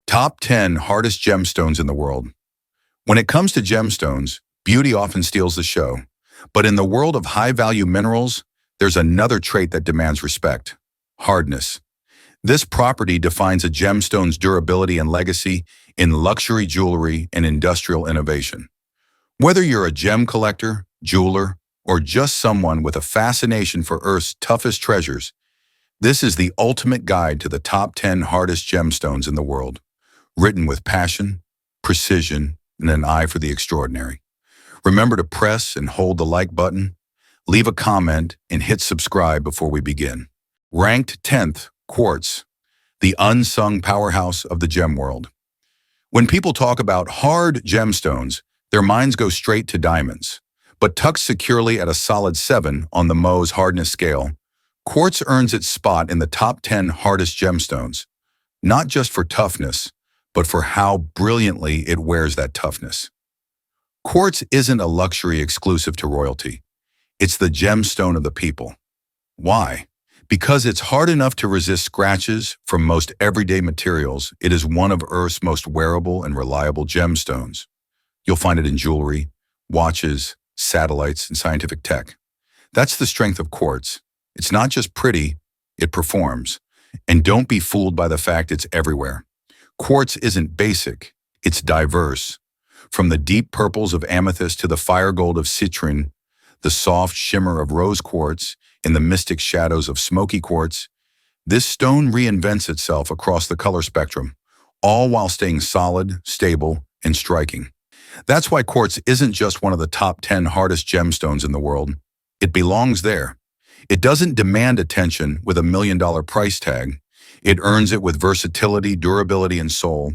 Top 10 hardest gemstones in the world. When it comes to gemstones, beauty often steals the show. But in the world of high-value minerals, there's another trait that demands respect: hardness. This property defines a gemstone's durability and legacy in luxury jewelry and industrial innovation. Whether you're a gem collector, jeweler, or just someone with a fascination for Earth's toughest treasures, this is the ultimate guide to the top 10 hardest gemstones in the world, written with passion, precision, and an eye for the extraordinary. Remember to press and hold the like button, leave a comment, and hit subscribe before we begin. Ranked 10th, Quartz, the unsung powerhouse of the gem world. When people talk about hard gemstones, their minds go straight to diamonds. But tucked securely at a solid 7 on the Mohs hardness scale, quartz earns its spot in the top 10 hardest gemstones, not just for toughness, but for how brilliantly it wears that toughness. Quartz isn't a luxury exclusive to royalty. It's the gemstone of the people. Why? Because it's hard enough to resist scratches from most everyday materials, it is one of Earth's most wearable and reliable gemstones. You'll find it in jewelry, watches, satellites, and scientific tech. That's the strength of quartz. It's not just pretty, it performs. And don't be fooled by the fact it's everywhere. Quartz isn't basic, it's diverse. From the deep purples of amethyst to the fire gold of citrine, the soft shimmer of rose quartz, and the mystic shadows of smoky quartz, this stone reinvents itself across the color spectrum, all while staying solid, stable, and striking. That's why quartz isn't just one of the top 10 hardest gemstones in the world. It belongs there. It doesn't demand attention with $1 million price tag. It earns it with versatility, durability, and soul.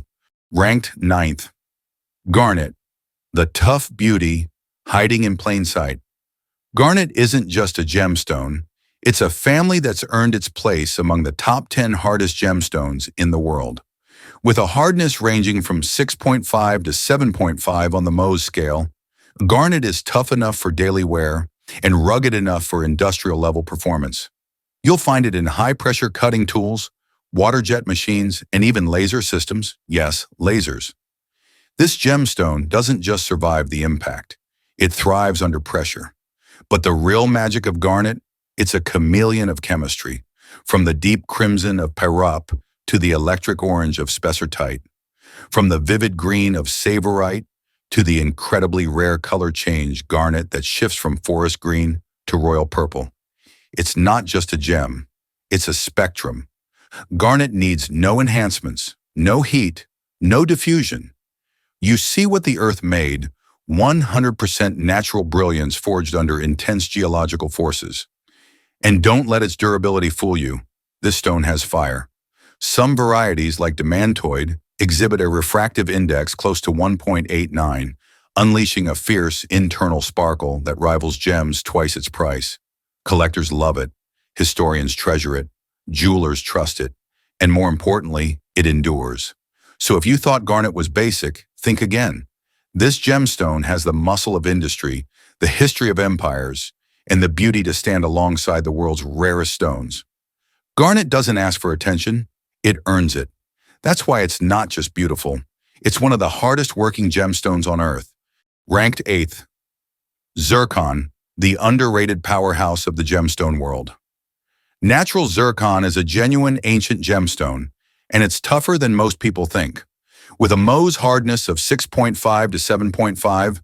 Ranked 9th. Garnet, the tough beauty hiding in plain sight. Garnet isn't just a gemstone. It's a family that's earned its place among the top 10 hardest gemstones in the world. With a hardness ranging from 6.5 to 7.5 on the Mohs scale, garnet is tough enough for daily wear and rugged enough for industrial-level performance. You'll find it in high-pressure cutting tools, water jet machines, and even laser systems. Yes, lasers. This gemstone doesn't just survive the impact. It thrives under pressure. But the real magic of garnet, it's a chameleon of chemistry, from the deep crimson of pyrope to the electric orange of spessartite, from the vivid green of savorite to the incredibly rare color change garnet that shifts from forest green to royal purple. It's not just a gem, it's a spectrum. Garnet needs no enhancements, no heat, no diffusion. You see what the earth made: 100% natural brilliance forged under intense geological forces. And don't let its durability fool you. This stone has fire. Some varieties, like demantoid, exhibit a refractive index close to 1.89, unleashing a fierce internal sparkle that rivals gems twice its price. Collectors love it, historians treasure it, jewelers trust it, and more importantly, it endures. So if you thought garnet was basic, think again. This gemstone has the muscle of industry, the history of empires, and the beauty to stand alongside the world's rarest stones. Garnet doesn't ask for attention, it earns it. That's why it's not just beautiful. It's one of the hardest working gemstones on Earth. Ranked 8th. Zircon, the underrated powerhouse of the gemstone world. Natural zircon is a genuine ancient gemstone, and it's tougher than most people think. With a Mohs hardness of 6.5 to 7.5,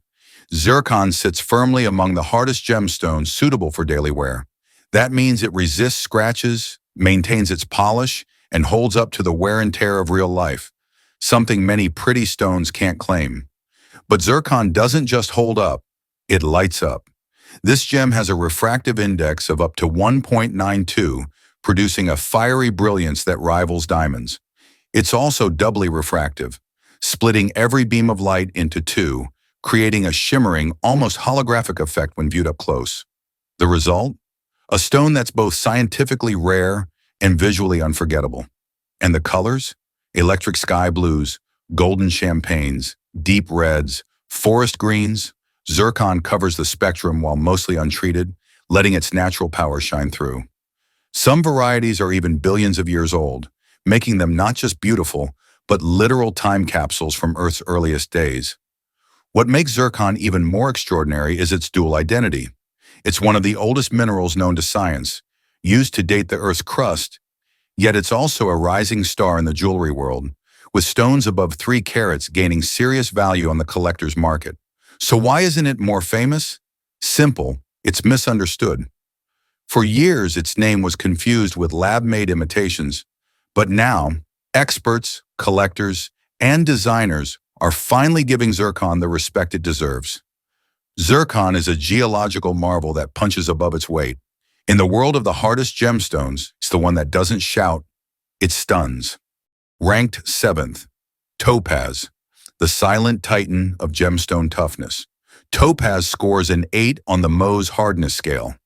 zircon sits firmly among the hardest gemstones suitable for daily wear. That means it resists scratches, maintains its polish, and holds up to the wear and tear of real life, something many pretty stones can't claim. But zircon doesn't just hold up, it lights up. This gem has a refractive index of up to 1.92, producing a fiery brilliance that rivals diamonds. It's also doubly refractive, splitting every beam of light into two, creating a shimmering, almost holographic effect when viewed up close. The result? A stone that's both scientifically rare and visually unforgettable. And the colors? Electric sky blues, golden champagnes, deep reds, forest greens. Zircon covers the spectrum while mostly untreated, letting its natural power shine through. Some varieties are even billions of years old, making them not just beautiful, but literal time capsules from Earth's earliest days. What makes zircon even more extraordinary is its dual identity. It's one of the oldest minerals known to science, used to date the Earth's crust, yet it's also a rising star in the jewelry world, with stones above 3 carats gaining serious value on the collector's market. So why isn't it more famous? Simple, it's misunderstood. For years, its name was confused with lab-made imitations, but now, experts, collectors, and designers are finally giving zircon the respect it deserves. Zircon is a geological marvel that punches above its weight. In the world of the hardest gemstones, it's the one that doesn't shout, it stuns. Ranked 7th, Topaz, the silent titan of gemstone toughness. Topaz scores an 8 on the Mohs hardness scale.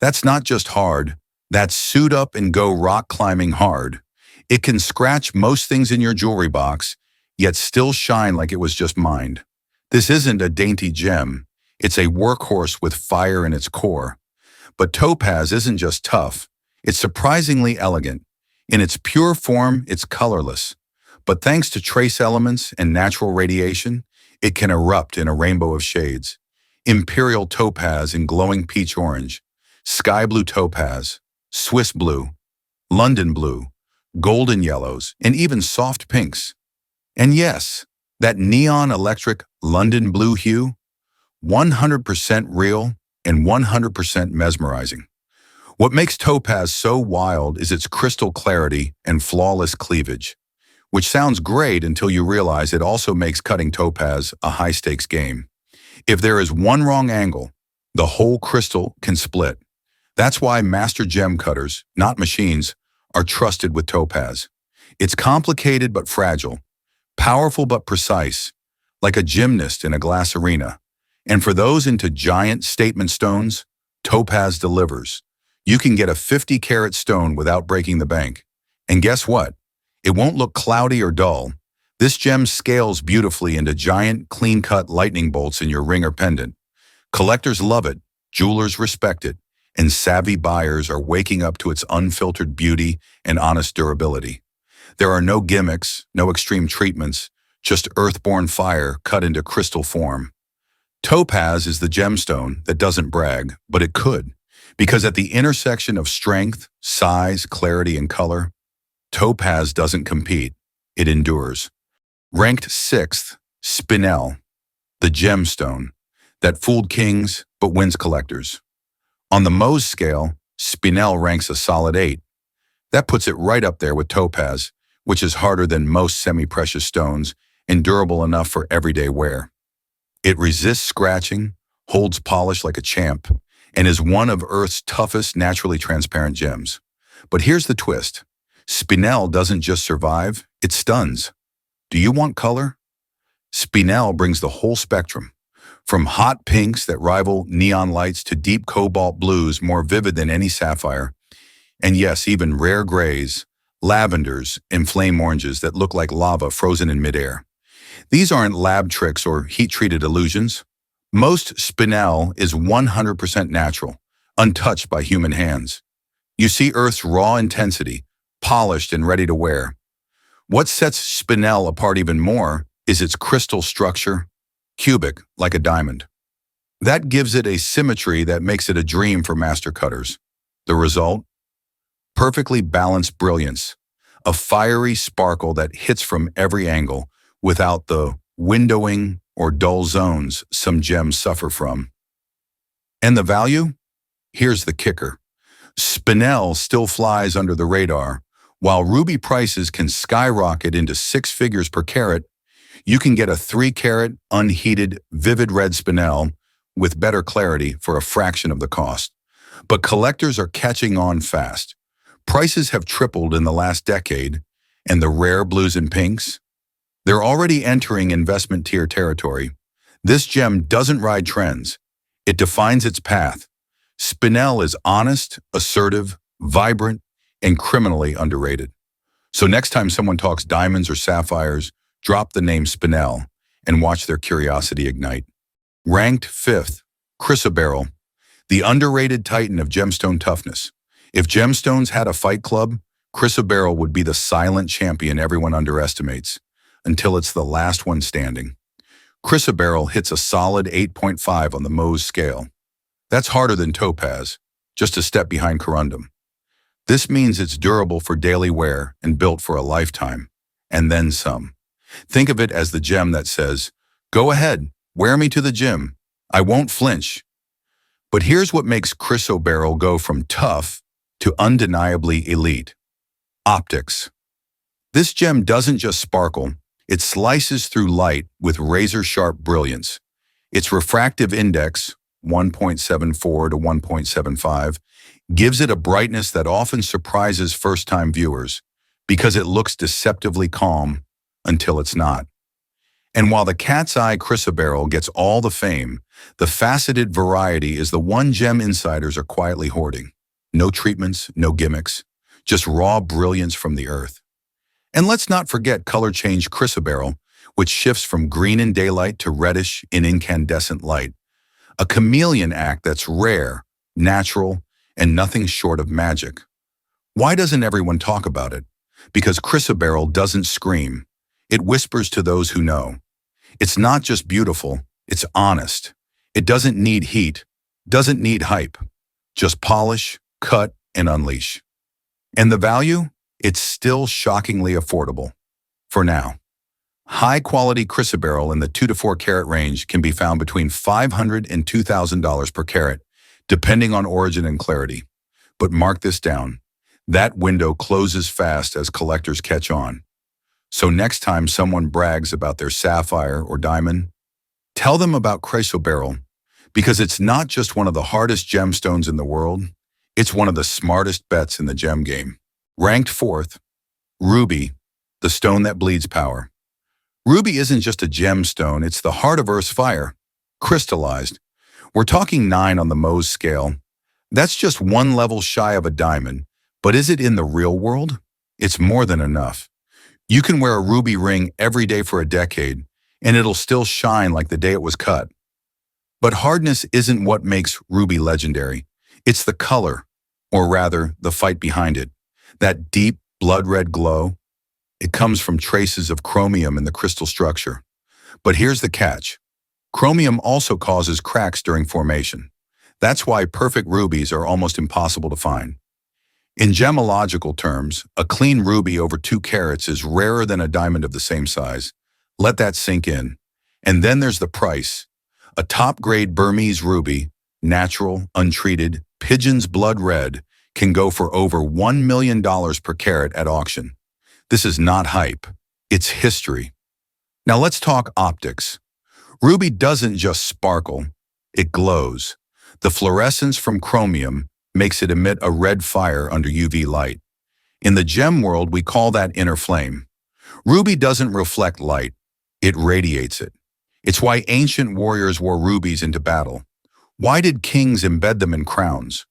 That's not just hard, that's suit up and go rock climbing hard. It can scratch most things in your jewelry box, yet still shine like it was just mined. This isn't a dainty gem, it's a workhorse with fire in its core. But topaz isn't just tough, it's surprisingly elegant. In its pure form, it's colorless. But thanks to trace elements and natural radiation, it can erupt in a rainbow of shades. Imperial topaz in glowing peach orange, sky blue topaz, Swiss blue, London blue, golden yellows, and even soft pinks. And yes, that neon electric London blue hue, 100% real and 100% mesmerizing. What makes topaz so wild is its crystal clarity and flawless cleavage, which sounds great until you realize it also makes cutting topaz a high-stakes game. If there is one wrong angle, the whole crystal can split. That's why master gem cutters, not machines, are trusted with topaz. It's complicated but fragile, powerful but precise, like a gymnast in a glass arena. And for those into giant statement stones, topaz delivers. You can get a 50-carat stone without breaking the bank. And guess what? It won't look cloudy or dull. This gem scales beautifully into giant, clean-cut lightning bolts in your ring or pendant. Collectors love it, jewelers respect it, and savvy buyers are waking up to its unfiltered beauty and honest durability. There are no gimmicks, no extreme treatments, just earthborn fire cut into crystal form. Topaz is the gemstone that doesn't brag, but it could, because at the intersection of strength, size, clarity, and color, topaz doesn't compete, it endures. Ranked 6th, Spinel, the gemstone that fooled kings but wins collectors. On the Mohs scale, Spinel ranks a solid 8. That puts it right up there with topaz, which is harder than most semi-precious stones and durable enough for everyday wear. It resists scratching, holds polish like a champ, and is one of Earth's toughest naturally transparent gems. But here's the twist. Spinel doesn't just survive, it stuns. Do you want color? Spinel brings the whole spectrum, from hot pinks that rival neon lights to deep cobalt blues more vivid than any sapphire, and yes, even rare grays, lavenders, and flame oranges that look like lava frozen in midair. These aren't lab tricks or heat-treated illusions. Most Spinel is 100% natural, untouched by human hands. You see Earth's raw intensity, polished and ready to wear. What sets Spinel apart even more is its crystal structure, cubic like a diamond. That gives it a symmetry that makes it a dream for master cutters. The result? Perfectly balanced brilliance, a fiery sparkle that hits from every angle without the windowing or dull zones some gems suffer from. And the value? Here's the kicker. Spinel still flies under the radar. While ruby prices can skyrocket into 6 figures per carat, you can get a 3-carat, unheated, vivid red Spinel with better clarity for a fraction of the cost. But collectors are catching on fast. Prices have tripled in the last decade, and the rare blues and pinks? They're already entering investment tier territory. This gem doesn't ride trends. It defines its path. Spinel is honest, assertive, vibrant, and criminally underrated. So next time someone talks diamonds or sapphires, drop the name Spinel and watch their curiosity ignite. Ranked 5th, Chrysoberyl, the underrated titan of gemstone toughness. If gemstones had a fight club, Chrysoberyl would be the silent champion everyone underestimates, until it's the last one standing. Chrysoberyl hits a solid 8.5 on the Mohs scale. That's harder than Topaz, just a step behind corundum. This means it's durable for daily wear and built for a lifetime, and then some. Think of it as the gem that says, "Go ahead, wear me to the gym. I won't flinch." But here's what makes Chrysoberyl go from tough to undeniably elite. Optics. This gem doesn't just sparkle, it slices through light with razor-sharp brilliance. Its refractive index, 1.74 to 1.75, gives it a brightness that often surprises first-time viewers because it looks deceptively calm until it's not. And while the cat's eye Chrysoberyl gets all the fame, the faceted variety is the one gem insiders are quietly hoarding. No treatments, no gimmicks, just raw brilliance from the earth. And let's not forget color change Chrysoberyl, which shifts from green in daylight to reddish in incandescent light. A chameleon act that's rare, natural, and nothing short of magic. Why doesn't everyone talk about it? Because Chrysoberyl doesn't scream. It whispers to those who know. It's not just beautiful, it's honest. It doesn't need heat, doesn't need hype. Just polish, cut, and unleash. And the value? It's still shockingly affordable. For now. High-quality Chrysoberyl in the 2 to 4 carat range can be found between $500 and $2,000 per carat, depending on origin and clarity. But mark this down. That window closes fast as collectors catch on. So next time someone brags about their sapphire or diamond, tell them about Chrysoberyl, because it's not just one of the hardest gemstones in the world, it's one of the smartest bets in the gem game. Ranked 4th, ruby, the stone that bleeds power. Ruby isn't just a gemstone, it's the heart of Earth's fire, crystallized. We're talking 9 on the Mohs scale. That's just one level shy of a diamond, but is it in the real world? It's more than enough. You can wear a ruby ring every day for a decade, and it'll still shine like the day it was cut. But hardness isn't what makes ruby legendary. It's the color, or rather, the fight behind it. That deep, blood-red glow, it comes from traces of chromium in the crystal structure. But here's the catch. Chromium also causes cracks during formation. That's why perfect rubies are almost impossible to find. In gemological terms, a clean ruby over 2 carats is rarer than a diamond of the same size. Let that sink in. And then there's the price. A top-grade Burmese ruby, natural, untreated, pigeon's blood red, can go for over $1 million per carat at auction. This is not hype. It's history. Now let's talk optics. Ruby doesn't just sparkle, it glows. The fluorescence from chromium makes it emit a red fire under UV light. In the gem world, we call that inner flame. Ruby doesn't reflect light, it radiates it. It's why ancient warriors wore rubies into battle. Why did kings embed them in crowns?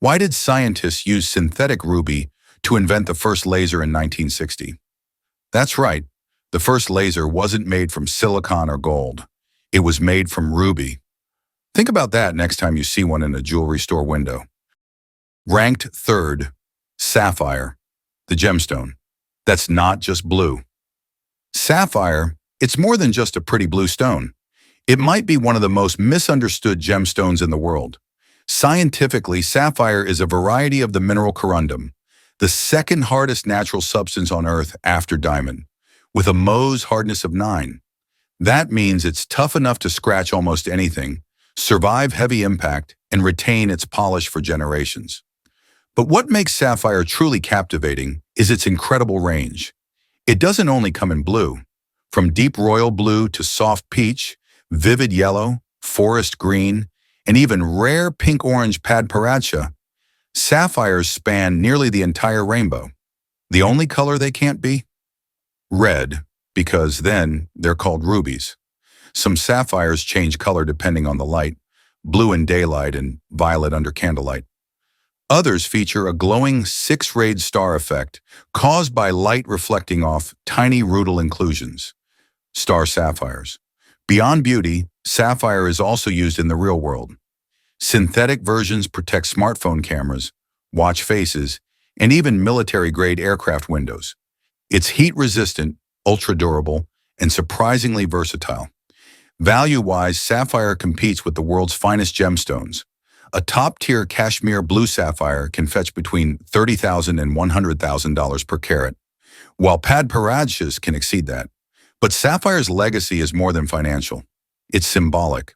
Why did scientists use synthetic ruby to invent the first laser in 1960? That's right, the first laser wasn't made from silicon or gold. It was made from ruby. Think about that next time you see one in a jewelry store window. Ranked 3rd, sapphire, the gemstone. That's not just blue. Sapphire, it's more than just a pretty blue stone. It might be one of the most misunderstood gemstones in the world. Scientifically, sapphire is a variety of the mineral corundum, the second hardest natural substance on Earth after diamond, with a Mohs hardness of 9. That means it's tough enough to scratch almost anything, survive heavy impact, and retain its polish for generations. But what makes sapphire truly captivating is its incredible range. It doesn't only come in blue. From deep royal blue to soft peach, vivid yellow, forest green, and even rare pink-orange padparadscha, sapphires span nearly the entire rainbow. The only color they can't be? Red, because then they're called rubies. Some sapphires change color depending on the light, blue in daylight and violet under candlelight. Others feature a glowing 6-rayed star effect caused by light reflecting off tiny rudal inclusions, star sapphires. Beyond beauty, sapphire is also used in the real world. Synthetic versions protect smartphone cameras, watch faces, and even military-grade aircraft windows. It's heat-resistant, ultra-durable, and surprisingly versatile. Value-wise, sapphire competes with the world's finest gemstones. A top-tier cashmere blue sapphire can fetch between $30,000 and $100,000 per carat, while padparadschas can exceed that. But sapphire's legacy is more than financial. It's symbolic.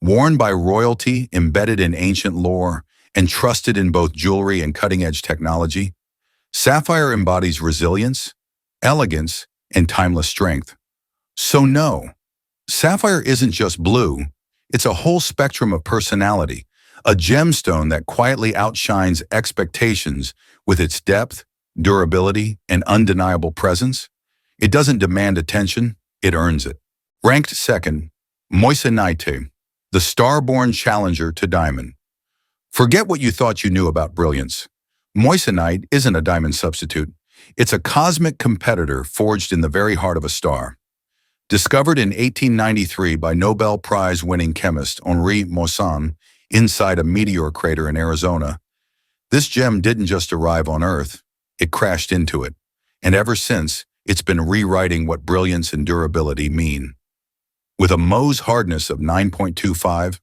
Worn by royalty, embedded in ancient lore, and trusted in both jewelry and cutting-edge technology, sapphire embodies resilience, elegance, and timeless strength. So no, sapphire isn't just blue, it's a whole spectrum of personality, a gemstone that quietly outshines expectations with its depth, durability, and undeniable presence. It doesn't demand attention, it earns it. Ranked second, Moissanite, the star-born challenger to diamond. Forget what you thought you knew about brilliance. Moissanite isn't a diamond substitute. It's a cosmic competitor forged in the very heart of a star. Discovered in 1893 by Nobel Prize-winning chemist Henri Moissan inside a meteor crater in Arizona, this gem didn't just arrive on Earth, it crashed into it. And ever since, it's been rewriting what brilliance and durability mean. With a Mohs hardness of 9.25,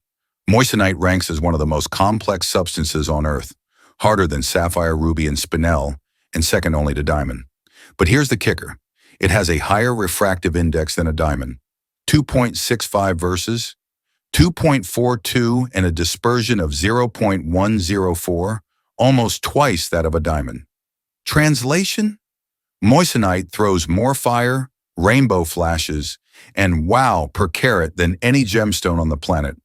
Moissanite ranks as one of the most complex substances on Earth, harder than sapphire, ruby, and spinel, and second only to diamond. But here's the kicker. It has a higher refractive index than a diamond, 2.65 versus 2.42, and a dispersion of 0.104, almost twice that of a diamond. Translation? Moissanite throws more fire, rainbow flashes, and wow per carat than any gemstone on the planet.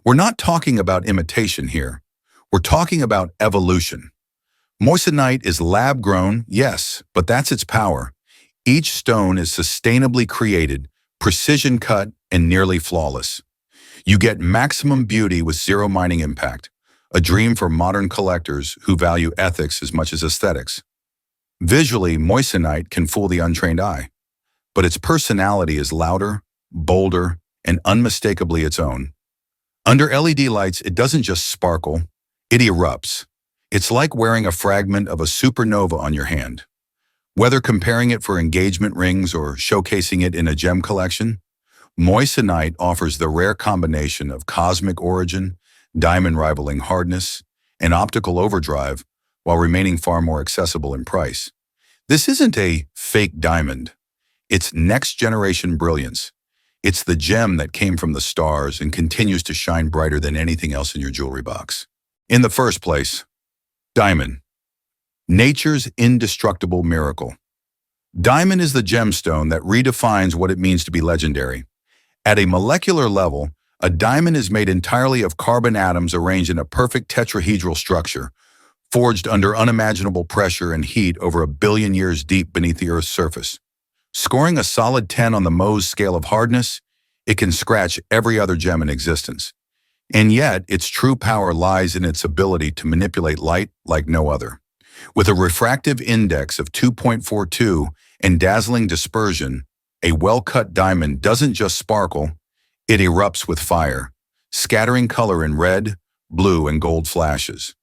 We're not talking about imitation here. We're talking about evolution. Moissanite is lab-grown, yes, but that's its power. Each stone is sustainably created, precision-cut, and nearly flawless. You get maximum beauty with zero mining impact, a dream for modern collectors who value ethics as much as aesthetics. Visually, Moissanite can fool the untrained eye, but its personality is louder, bolder, and unmistakably its own. Under LED lights, it doesn't just sparkle, it erupts. It's like wearing a fragment of a supernova on your hand. Whether comparing it for engagement rings or showcasing it in a gem collection, Moissanite offers the rare combination of cosmic origin, diamond-rivaling hardness, and optical overdrive while remaining far more accessible in price. This isn't a fake diamond. It's next-generation brilliance. It's the gem that came from the stars and continues to shine brighter than anything else in your jewelry box. In the first place, diamond. Nature's indestructible miracle. Diamond is the gemstone that redefines what it means to be legendary. At a molecular level, a diamond is made entirely of carbon atoms arranged in a perfect tetrahedral structure, forged under unimaginable pressure and heat over 1 billion years deep beneath the Earth's surface. Scoring a solid 10 on the Mohs scale of hardness, it can scratch every other gem in existence. And yet, its true power lies in its ability to manipulate light like no other. With a refractive index of 2.42 and dazzling dispersion, a well-cut diamond doesn't just sparkle, it erupts with fire, scattering color in red, blue, and gold flashes.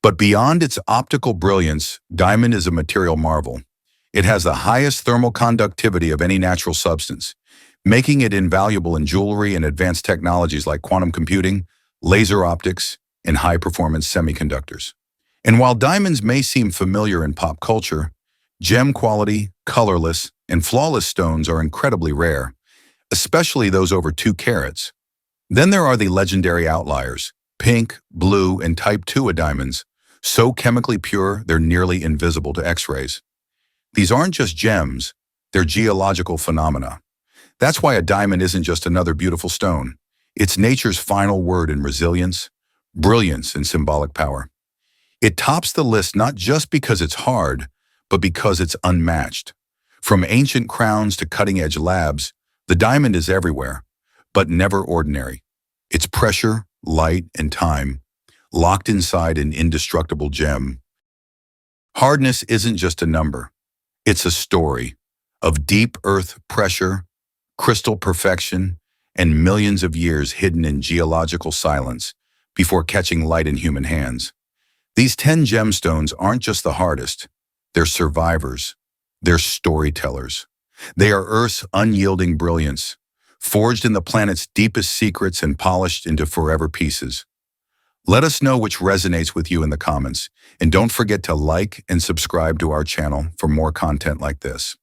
But beyond its optical brilliance, diamond is a material marvel. It has the highest thermal conductivity of any natural substance, making it invaluable in jewelry and advanced technologies like quantum computing, laser optics, and high-performance semiconductors. And while diamonds may seem familiar in pop culture, gem-quality, colorless, and flawless stones are incredibly rare, especially those over 2 carats. Then there are the legendary outliers, pink, blue, and type 2 diamonds, so chemically pure they're nearly invisible to X-rays. These aren't just gems, they're geological phenomena. That's why a diamond isn't just another beautiful stone. It's nature's final word in resilience, brilliance, and symbolic power. It tops the list not just because it's hard, but because it's unmatched. From ancient crowns to cutting-edge labs, the diamond is everywhere, but never ordinary. It's pressure, light, and time, locked inside an indestructible gem. Hardness isn't just a number. It's a story of deep earth pressure, crystal perfection, and millions of years hidden in geological silence before catching light in human hands. These 10 gemstones aren't just the hardest. They're survivors. They're storytellers. They are Earth's unyielding brilliance, forged in the planet's deepest secrets and polished into forever pieces. Let us know which resonates with you in the comments, and don't forget to like and subscribe to our channel for more content like this.